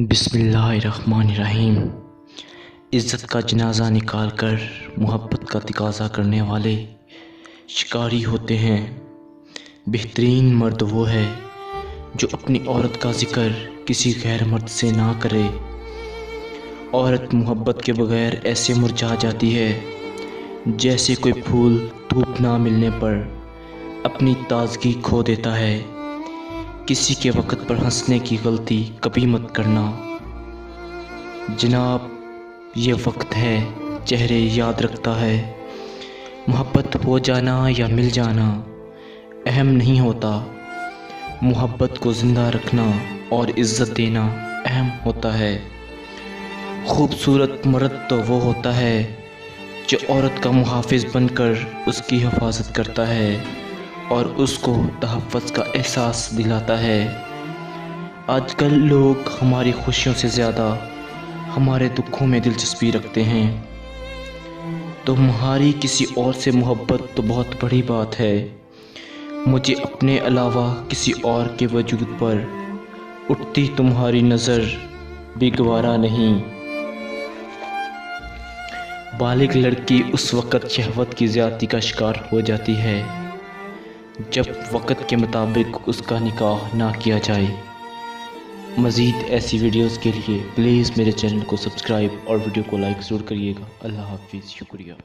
बिस्मिल्लाहिर्रहमानिर्रहीम। इज़्ज़त का जनाजा निकाल कर मोहब्बत का तकाज़ा करने वाले शिकारी होते हैं। बेहतरीन मर्द वो है जो अपनी औरत का ज़िक्र किसी गैर मर्द से ना करे। औरत मोहब्बत के बगैर ऐसे मुरझा जाती है जैसे कोई फूल धूप ना मिलने पर अपनी ताजगी खो देता है। किसी के वक़्त पर हंसने की गलती कभी मत करना जनाब, ये वक्त है चेहरे याद रखता है। मोहब्बत हो जाना या मिल जाना अहम नहीं होता, मोहब्बत को ज़िंदा रखना और इज़्ज़त देना अहम होता है। खूबसूरत मर्द तो वो होता है जो औरत का मुहाफ़िज़ बनकर उसकी हिफाजत करता है और उसको तहफ़्फ़ुज़ का एहसास दिलाता है। आजकल लोग हमारी खुशियों से ज़्यादा हमारे दुखों में दिलचस्पी रखते हैं। तुम्हारी किसी और से मोहब्बत तो बहुत बड़ी बात है, मुझे अपने अलावा किसी और के वजूद पर उठती तुम्हारी नज़र भी गवारा नहीं। बालिग लड़की उस वक़्त शहवत की ज़्यादती का शिकार हो जाती है जब वक़्त के मुताबिक उसका निकाह ना किया जाए। मज़ीद ऐसी वीडियोज़ के लिए प्लीज़ मेरे चैनल को सब्सक्राइब और वीडियो को लाइक ज़रूर करिएगा। अल्लाह हाफ़िज़, शुक्रिया।